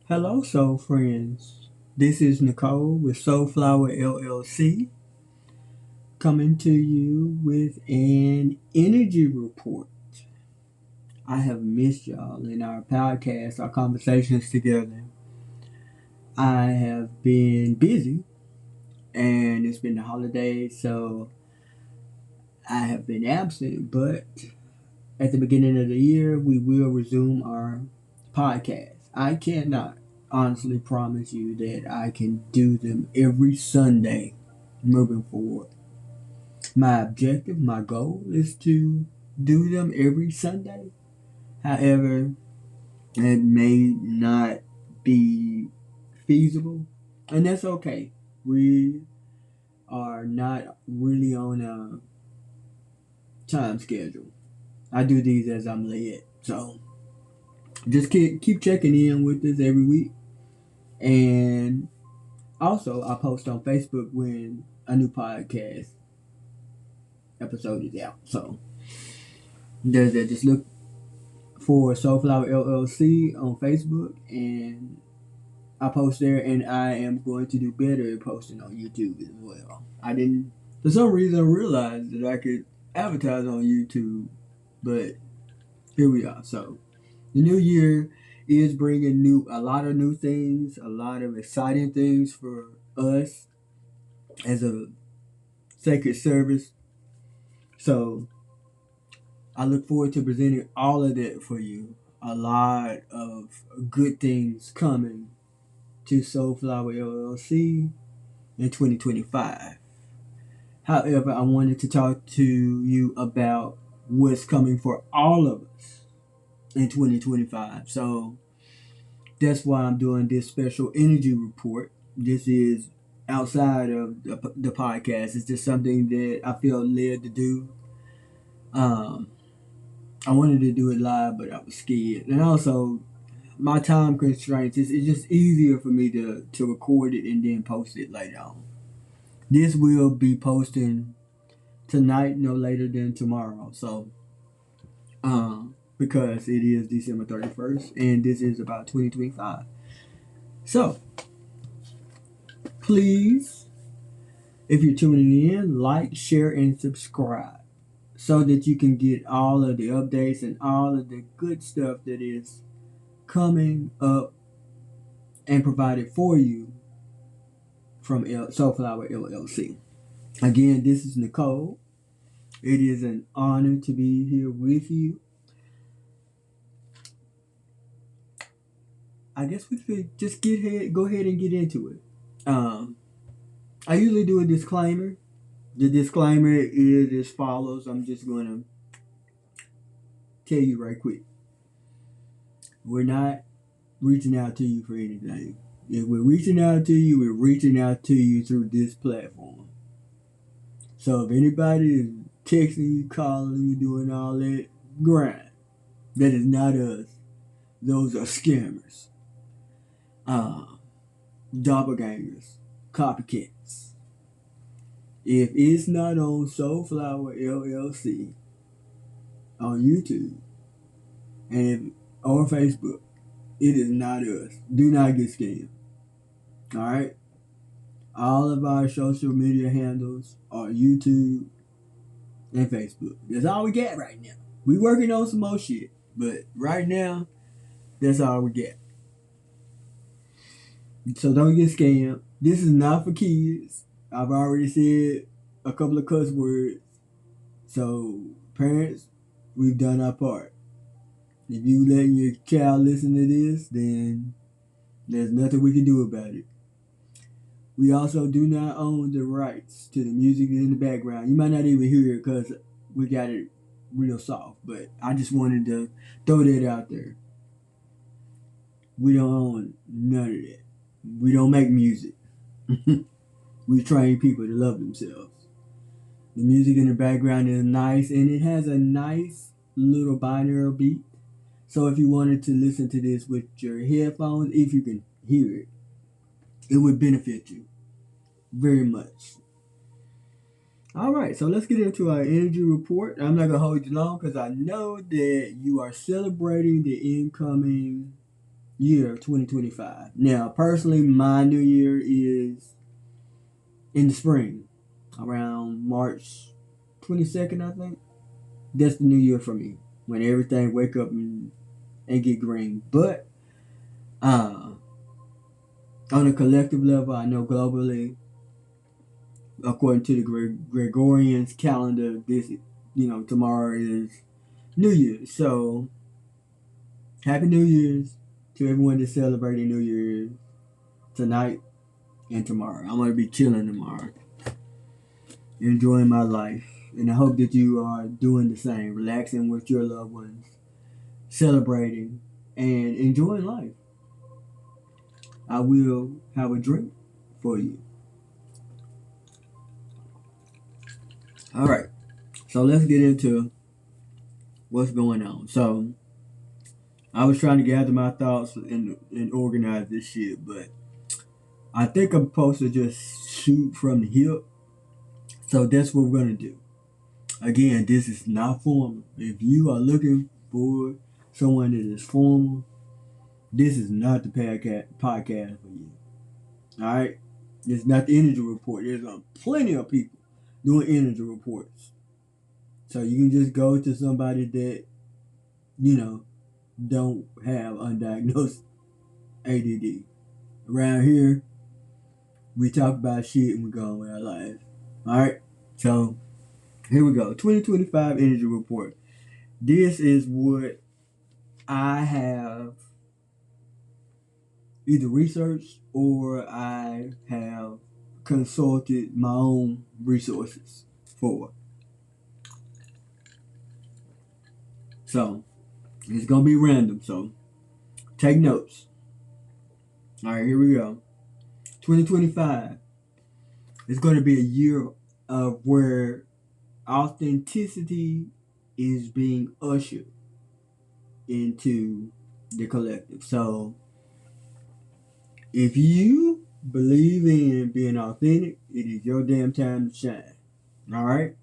Hello, soul friends. This is Nicole with SoulFlwr LLC coming to you with an energy report. I have missed y'all in our podcast, our conversations together. I have been busy and it's been the holidays, so I have been absent, but at the beginning of the year, we will resume our podcast. I cannot honestly promise you that I can do them every Sunday moving forward. My objective, my goal is to do them every Sunday. However, it may not be feasible, and that's okay. We are not really on a time schedule. I do these as I'm led, so just keep checking in with us every week. And also, I post on Facebook when a new podcast episode is out. So there's that. Just look for SoulFlwr LLC on Facebook, and I post there. And I am going to do better at posting on YouTube as well. I didn't, for some reason, realize that I could advertise on YouTube, but here we are. So the new year is bringing a lot of new things, a lot of exciting things for us as a sacred service. So I look forward to presenting all of that for you. A lot of good things coming to SoulFlwr LLC in 2025. However, I wanted to talk to you about what's coming for all of us in 2025. So that's why I'm doing this special energy report. This is outside of the podcast. It's just something that I feel led to do. Um, I wanted to do it live, but I was scared. And also, my time constraints, it's just easier for me to record it and then post it later on. This will be posting tonight, no later than tomorrow. So, because it is December 31st, and this is about 2025. So, please, if you're tuning in, like, share, and subscribe so that you can get all of the updates and all of the good stuff that is coming up and provided for you from SoulFlwr LLC. Again, this is Nicole. It is an honor to be here with you. I guess we could just go ahead and get into it. I usually do a disclaimer. The disclaimer is as follows. I'm just going to tell you right quick. We're not reaching out to you for anything. If we're reaching out to you, we're reaching out to you through this platform. So if anybody is texting you, calling you, doing all that grind, that is not us. Those are scammers, doppelgangers, copycats. If it's not on SoulFlwr LLC on YouTube or Facebook, it is not us. Do not get scammed. All right. All of our social media handles are YouTube and Facebook. That's all we get right now. We working on some more shit, but right now, that's all we get. So don't get scammed. This is not for kids. I've already said a couple of cuss words. So parents, we've done our part. If you letting your child listen to this, then there's nothing we can do about it. We also do not own the rights to the music in the background. You might not even hear it because we got it real soft, but I just wanted to throw that out there. We don't own none of that. We don't make music. We train people to love themselves. The music in the background is nice, and it has a nice little binaural beat. So if you wanted to listen to this with your headphones, if you can hear it, it would benefit you very much. All right, so let's get into our energy report. I'm not going to hold you long because I know that you are celebrating the incoming year 2025. Now, personally, my new year is in the spring, around March 22nd, I think. That's the new year for me, when everything wake up and get green. But uh, on a collective level, I know globally, according to the Gregorian's calendar, tomorrow is New Year's. So, Happy New Year's to everyone that's celebrating New Year's tonight and tomorrow. I'm going to be chilling tomorrow, enjoying my life. And I hope that you are doing the same, relaxing with your loved ones, celebrating, and enjoying life. I will have a drink for you. All right. So let's get into what's going on. So I was trying to gather my thoughts and organize this shit, but I think I'm supposed to just shoot from the hip. So that's what we're going to do. Again, this is not formal. If you are looking for someone that is formal, this is not the podcast for you. All right? It's not the energy report. There's plenty of people doing energy reports. So you can just go to somebody that, don't have undiagnosed ADD. Around here, we talk about shit and we go on with our lives. All right? So here we go. 2025 energy report. This is what I have either researched or I have consulted my own resources for. So, it's going to be random. So, take notes. All right, here we go. 2025 is going to be a year of where authenticity is being ushered into the collective. So, if you believe in being authentic, it is your damn time to shine. All right?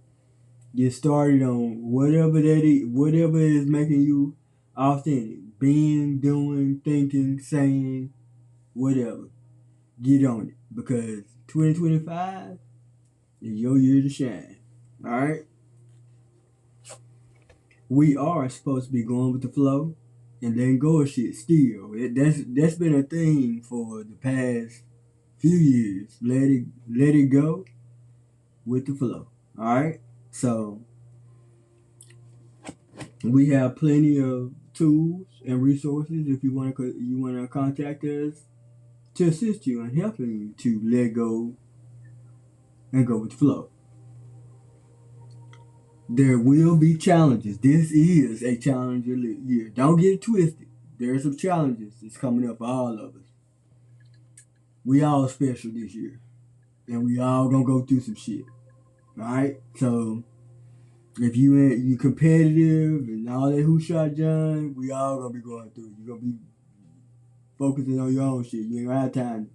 Get started on whatever is making you authentic. Being, doing, thinking, saying, whatever. Get on it. Because 2025 is your year to shine. All right? We are supposed to be going with the flow and letting go of shit still. That's been a thing for the past few years. Let it go with the flow. All right? So we have plenty of tools and resources if you want to contact us to assist you in helping you to let go and go with the flow. There will be challenges. This is a challenging year. Don't get it twisted. There are some challenges that's coming up for all of us. We all special this year, and we all gonna go through some shit. All right, so if you competitive and all that who shot John, we all gonna be going through. You gonna be focusing on your own shit. You ain't gonna have time to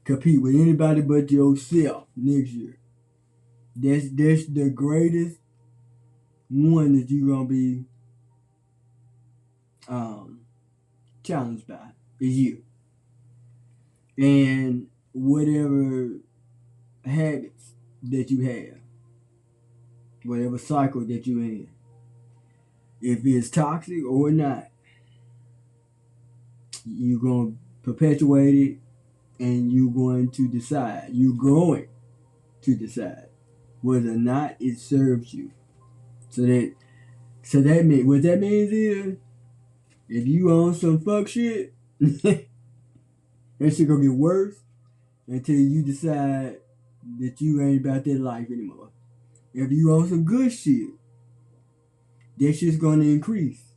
compete with anybody but yourself next year. That's the greatest one that you gonna be challenged by is you. And whatever habits that you have, whatever cycle that you're in, if it's toxic or not, you're going to perpetuate it and you're going to decide whether or not it serves you. So that means, what that means is, if you on some fuck shit, that shit gonna get worse until you decide that you ain't about that life anymore. If you on some good shit, that shit's gonna increase.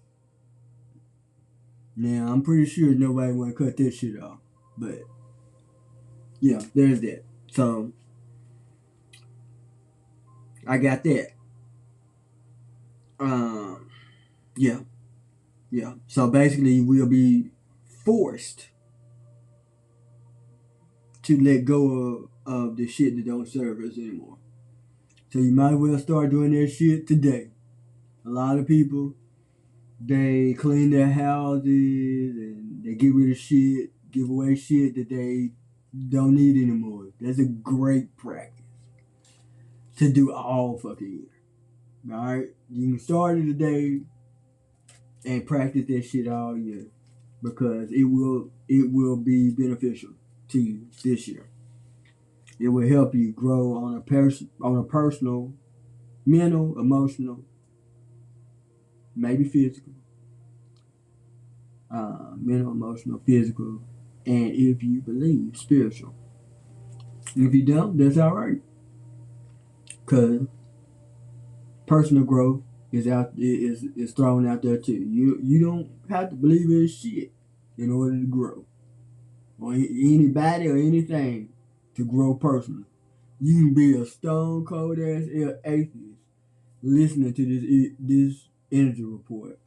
Now, I'm pretty sure nobody wanna cut that shit off. But, yeah, there's that. So, I got that. Yeah. So basically, we'll be forced to let go of the shit that don't serve us anymore. So you might as well start doing that shit today. A lot of people, they clean their houses and They get rid of shit, give away shit that they don't need anymore. That's a great practice to do all fucking year. Alright? You can start it today and practice that shit all year because it will be beneficial to you this year. It will help you grow on a personal, mental, emotional, maybe physical, mental, emotional, physical, and if you believe, spiritual. If you don't, that's all right. Cause personal growth is thrown out there too. You don't have to believe in shit in order to grow, or anybody or anything to grow personally. You can be a stone cold ass atheist listening to this energy report,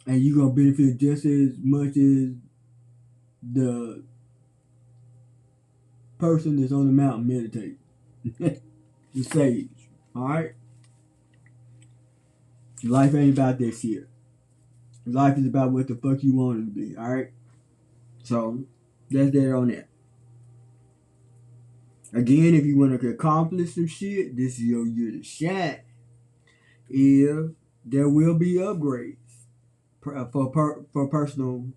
and you're gonna benefit just as much as the person that's on the mountain meditating. The sage. Alright? Life ain't about that shit. Life is about what the fuck you want it to be, alright? So, that's that on that. Again, if you want to accomplish some shit, this is your year to shine. If there will be upgrades for personal,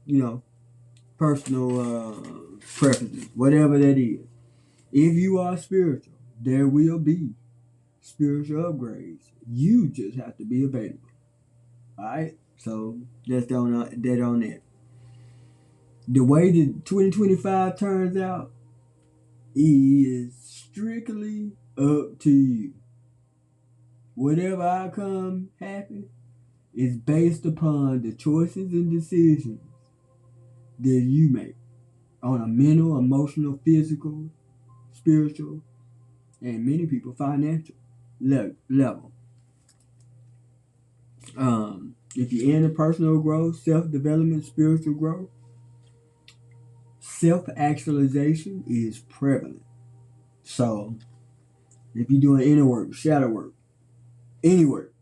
personal preferences, whatever that is. If you are spiritual, there will be spiritual upgrades. You just have to be available. Alright? So that's on that. The way that 2025 turns out is strictly up to you. Whatever outcome happens is based upon the choices and decisions that you make on a mental, emotional, physical, spiritual, and many people financial level. If you're into personal growth, self-development, spiritual growth, self-actualization is prevalent. So, if you're doing inner work, shadow work, any work,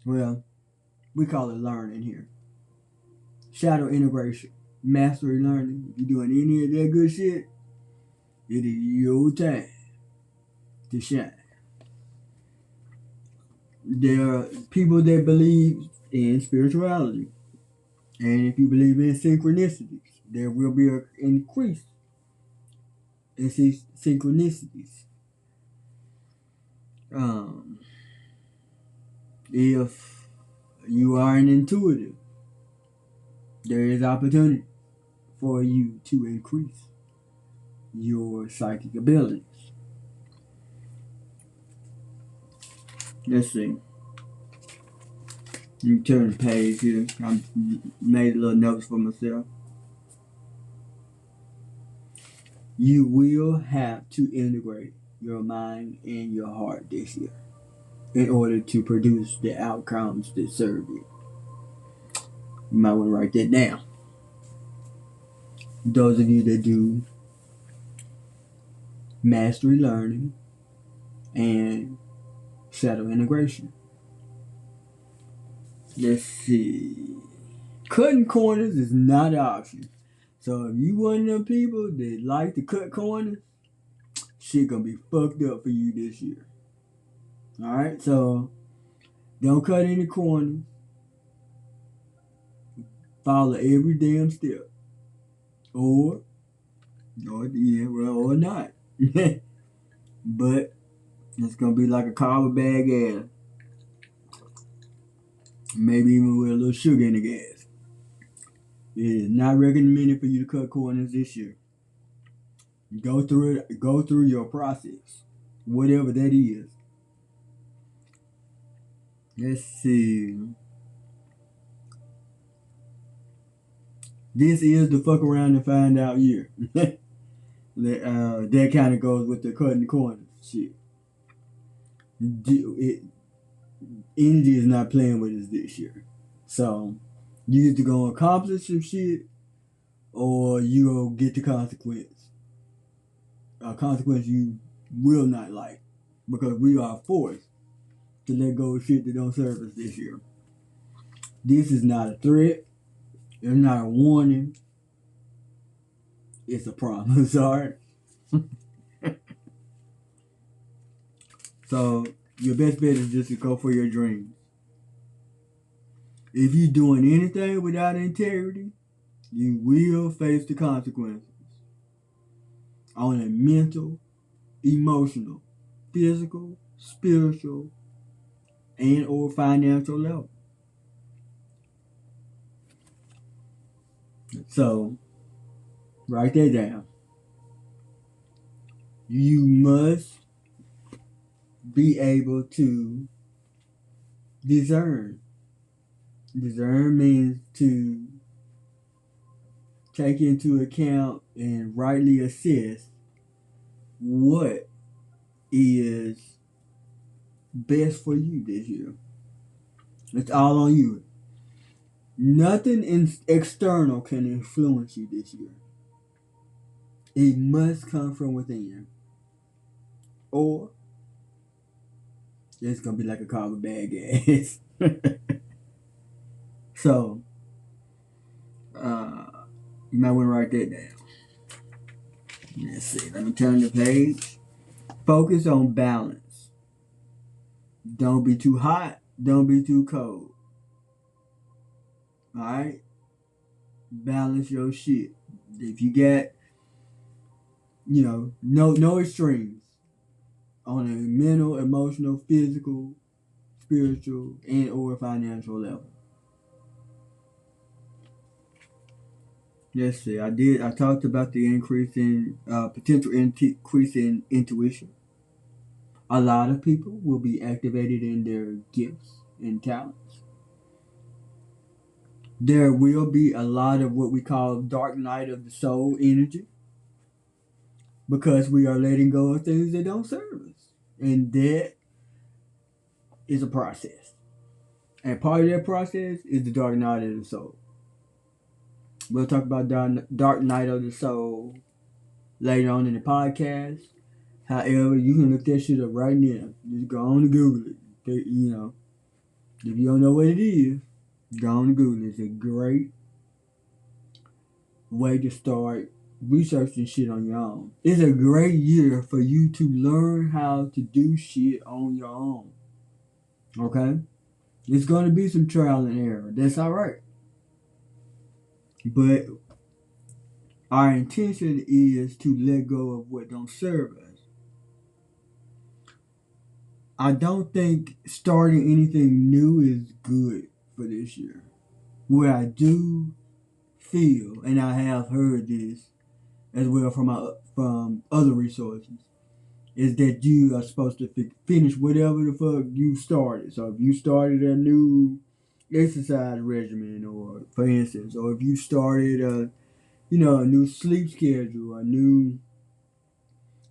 well, we call it learning here. Shadow integration, mastery learning. If you're doing any of that good shit, it is your time to shine. There are people that believe in spirituality. And if you believe in synchronicities, there will be an increase in synchronicities. If you are an intuitive, there is opportunity for you to increase your psychic abilities. Let's see. You turn the page here. I made little notes for myself. You will have to integrate your mind and your heart this year in order to produce the outcomes that serve you. You might want to write that down. Those of you that do mastery learning and shadow integration. Let's see. Cutting corners is not an option. So if you one of them people that like to cut corners, shit gonna be fucked up for you this year. Alright, so don't cut any corners. Follow every damn step. Or not. But it's gonna be like a carver bag gas. Maybe even with a little sugar in the gas. It is not recommended for you to cut corners this year. Go through it. Go through your process, whatever that is. Let's see. This is the fuck around and find out year. That kind of goes with the cutting corners shit. Energy is not playing with us this year. So, you either gonna accomplish some shit or you gonna get the consequence. A consequence you will not like. Because we are forced to let go of shit that don't serve us this year. This is not a threat. If not a warning, it's a promise, alright? So your best bet is just to go for your dreams. If you're doing anything without integrity, you will face the consequences on a mental, emotional, physical, spiritual, and or financial level. So write that down. You must be able to discern. Discern means to take into account and rightly assess what is best for you this year. It's all on you. Nothing external can influence you this year. It must come from within. Or it's going to be like a car with bad gas. So, you might want to write that down. Let's see. Let me turn the page. Focus on balance. Don't be too hot. Don't be too cold. Alright? Balance your shit. If you got, no extremes on a mental, emotional, physical, spiritual, and or financial level. Let's see. I talked about the increase in potential increase in intuition. A lot of people will be activated in their gifts and talents. There will be a lot of what we call dark night of the soul energy because we are letting go of things that don't serve us. And that is a process. And part of that process is the dark night of the soul. We'll talk about dark night of the soul later on in the podcast. However, you can look that shit up right now. Just go on and Google it. If you don't know what it is, go on and Google it. It's a great way to start researching shit on your own. It's a great year for you to learn how to do shit on your own. Okay? It's going to be some trial and error. That's alright. But our intention is to let go of what don't serve us. I don't think starting anything new is good for this year. What I do feel, and I have heard this as well from other resources, is that you are supposed to finish whatever the fuck you started. So if you started a new exercise regimen, or for instance, or if you started a new sleep schedule,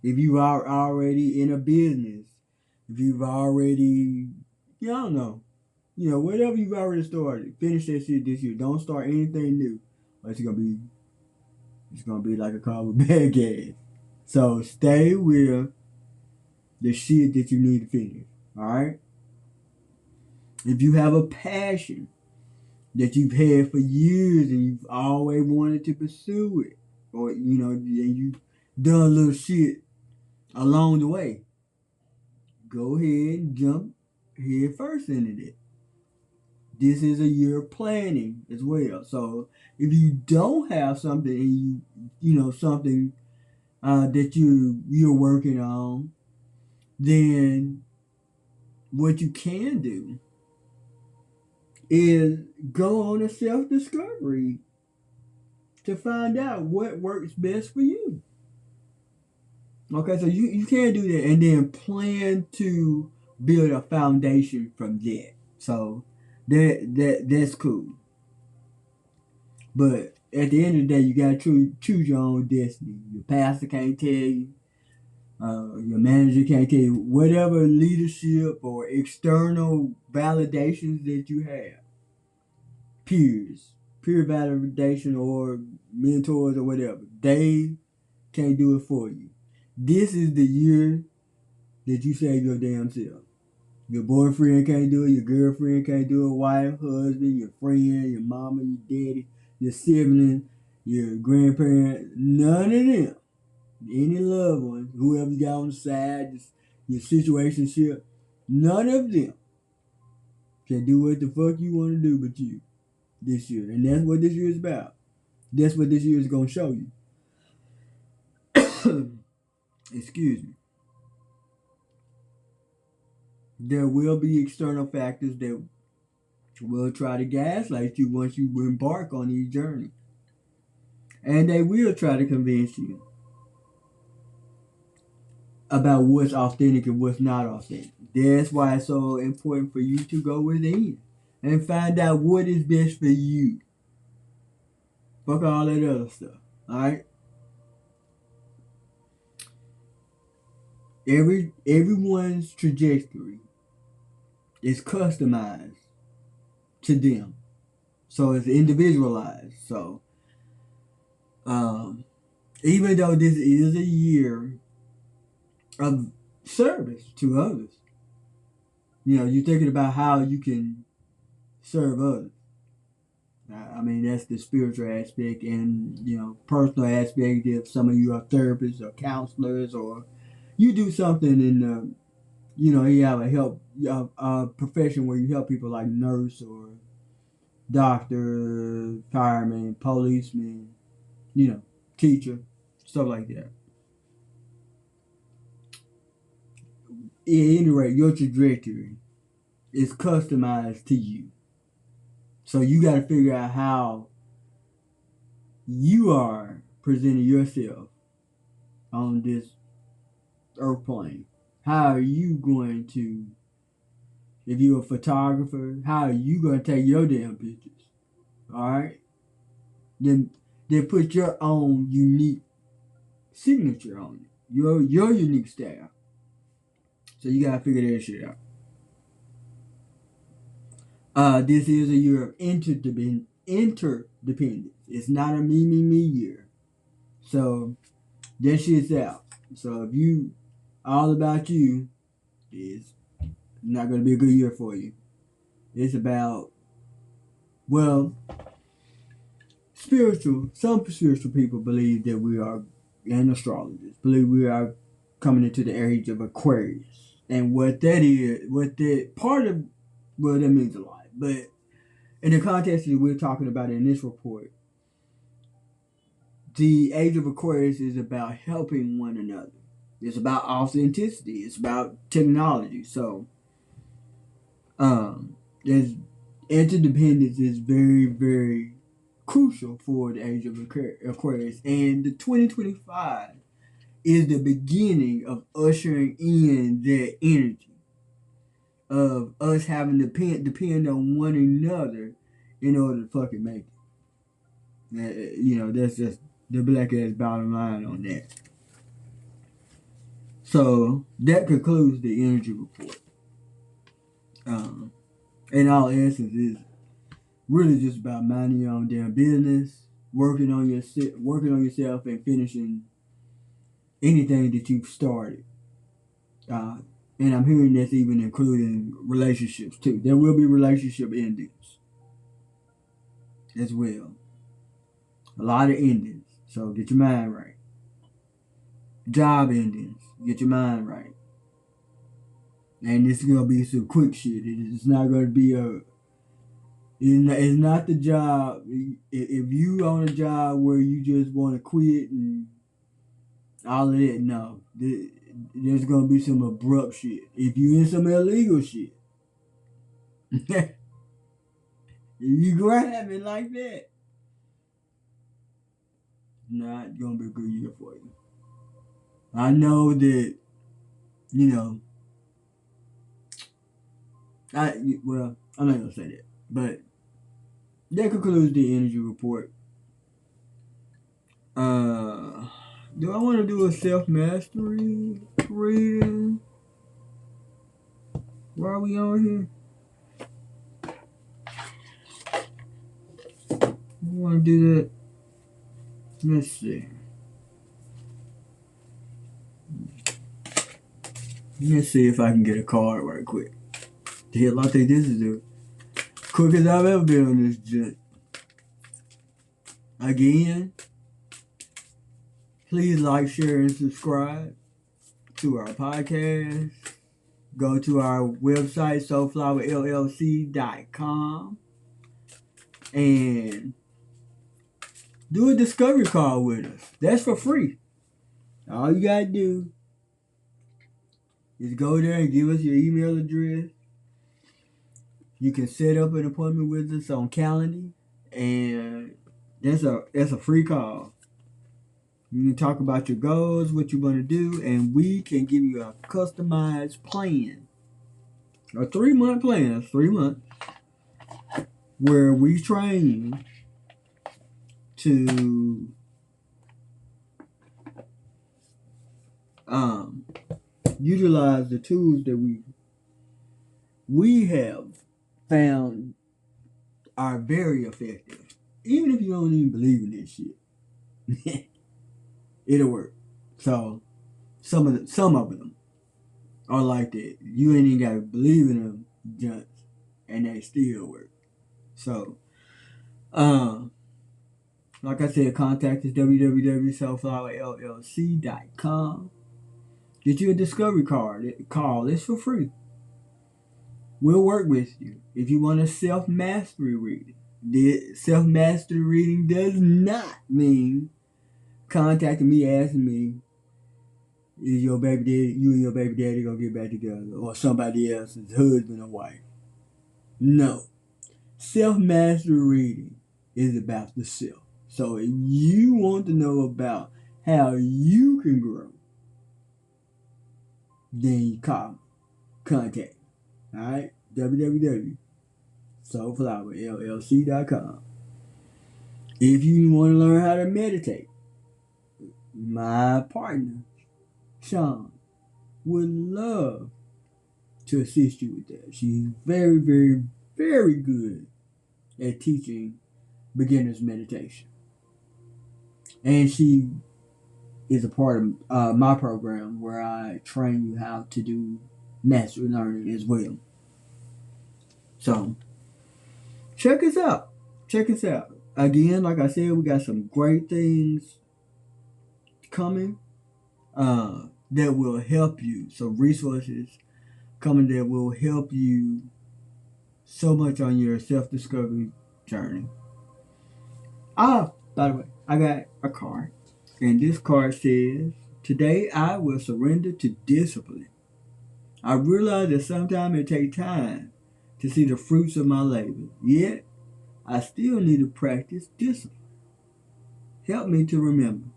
if you are already in a business, if you've already, I don't know, whatever you've already started, finish that shit this year. Don't start anything new, or it's gonna be like a car with bad gas. So stay with the shit that you need to finish. All right. If you have a passion that you've had for years and you've always wanted to pursue it, or and you've done a little shit along the way, go ahead and jump head first into it. This is a year of planning as well. So if you don't have something and something that you're working on, then what you can do is go on a self-discovery to find out what works best for you. Okay, so you can do that and then plan to build a foundation from that. So that's cool. But at the end of the day, you gotta choose your own destiny. Your pastor can't tell you. Your manager can't tell you. Whatever leadership or external validations that you have, peer validation or mentors or whatever, they can't do it for you. This is the year that you save your damn self. Your boyfriend can't do it. Your girlfriend can't do it. Wife, husband, your friend, your mama, your daddy. your siblings, your grandparents, none of them, any loved ones, whoever you got on the side, your situationship, none of them can do what the fuck you want to do but you this year. And that's what this year is about. That's what this year is going to show you. Excuse me. There will be external factors that will try to gaslight you once you embark on these journey. And they will try to convince you about what's authentic and what's not authentic. That's why it's so important for you to go within and find out what is best for you. Fuck all that other stuff. Alright? Everyone's trajectory is customized to them. So it's individualized. So even though this is a year of service to others, you're thinking about how you can serve others. I mean, that's the spiritual aspect and, personal aspect. If some of you are therapists or counselors, or you do something in you have a profession where you help people like nurse or doctor, fireman, policeman, teacher, stuff like that. At any rate, your trajectory is customized to you. So you got to figure out how you are presenting yourself on this earth plane. How are you going to, if you're a photographer, how are you going to take your damn pictures? Alright? Then put your own unique signature on it. Your unique style. So you got to figure that shit out. This is a year of interdependence. It's not a me year. So that shit's out. So if you all about you, it's not going to be a good year for you. It's about, some spiritual people believe that we are, and astrologers believe we are coming into the age of Aquarius. And what that means a lot. But in the context that we're talking about in this report, the age of Aquarius is about helping one another. It's about authenticity. It's about technology. So, interdependence is very, very crucial for the age of Aquarius. And the 2025 is the beginning of ushering in that energy of us having to depend on one another in order to fucking make it. That's just the black ass bottom line on that. So that concludes the energy report. In all essence, is really just about minding your own damn business, working on yourself, and finishing anything that you've started. And I'm hearing that's even including relationships too. There will be relationship endings as well. A lot of endings. So get your mind right. Job endings. Get your mind right. And this is going to be some quick shit. It's not going to be it's not the job. If you on a job where you just want to quit and all of that, no. There's going to be some abrupt shit. If you in some illegal shit, if you grabbing like that, not going to be a good year for you. I know that, I'm not going to say that. But that concludes the energy report. Do I want to do a self-mastery reading? Why are we on here? I want to do that. Let's see. Let's see if I can get a card right quick. Hell, I think this is the quickest I've ever been on this jet. Again, please like, share, and subscribe to our podcast. Go to our website, SoulFlwrLLC.com, and do a discovery call with us. That's for free. All you gotta do is go there and give us your email address. You can set up an appointment with us on Calendly, and that's a free call. You can talk about your goals, what you want to do, and we can give you a customized plan. A 3-month plan. That's 3 months. Where we train you to utilize the tools that we have found are very effective. Even if you don't even believe in this shit, it'll work. So some of them are like that. You ain't even gotta believe in them just, and they still work. So like I said, contact us www.SoulFlwrLLC.com. Get you a discovery call. It's for free. We'll work with you. If you want a self-mastery reading, the self-mastery reading does not mean contacting me, asking me, is your baby daddy, you and your baby daddy gonna get back together, or somebody else's husband or wife. No. Self-mastery reading is about the self. So if you want to know about how you can grow, then you contact. Alright? www.SoulFlwrLLC.com. If you want to learn how to meditate, my partner, Sean, would love to assist you with that. She's very, very, very good at teaching beginner's meditation. And she is a part of my program where I train you how to do mastery learning as well. So, check us out. Again, like I said, we got some great things coming that will help you. Some resources coming that will help you so much on your self-discovery journey. By the way, I got a card. And this card says, today I will surrender to discipline. I realize that sometimes it takes time to see the fruits of my labor. Yet, I still need to practice discipline. Help me to remember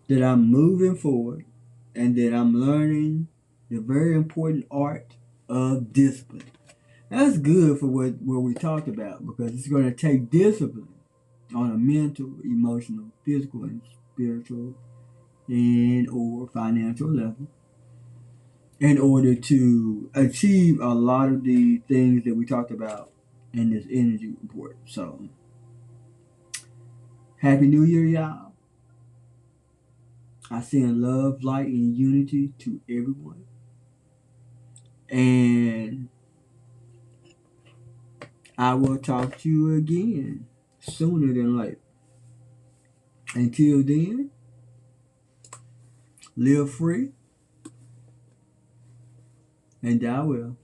that I'm moving forward and that I'm learning the very important art of discipline. That's good for what we talked about, because it's going to take discipline on a mental, emotional, physical, and spiritual and or financial level in order to achieve a lot of the things that we talked about in this energy report. So, Happy New Year, y'all. I send love, light, and unity to everyone. And I will talk to you again sooner than later. Until then, live free and die well.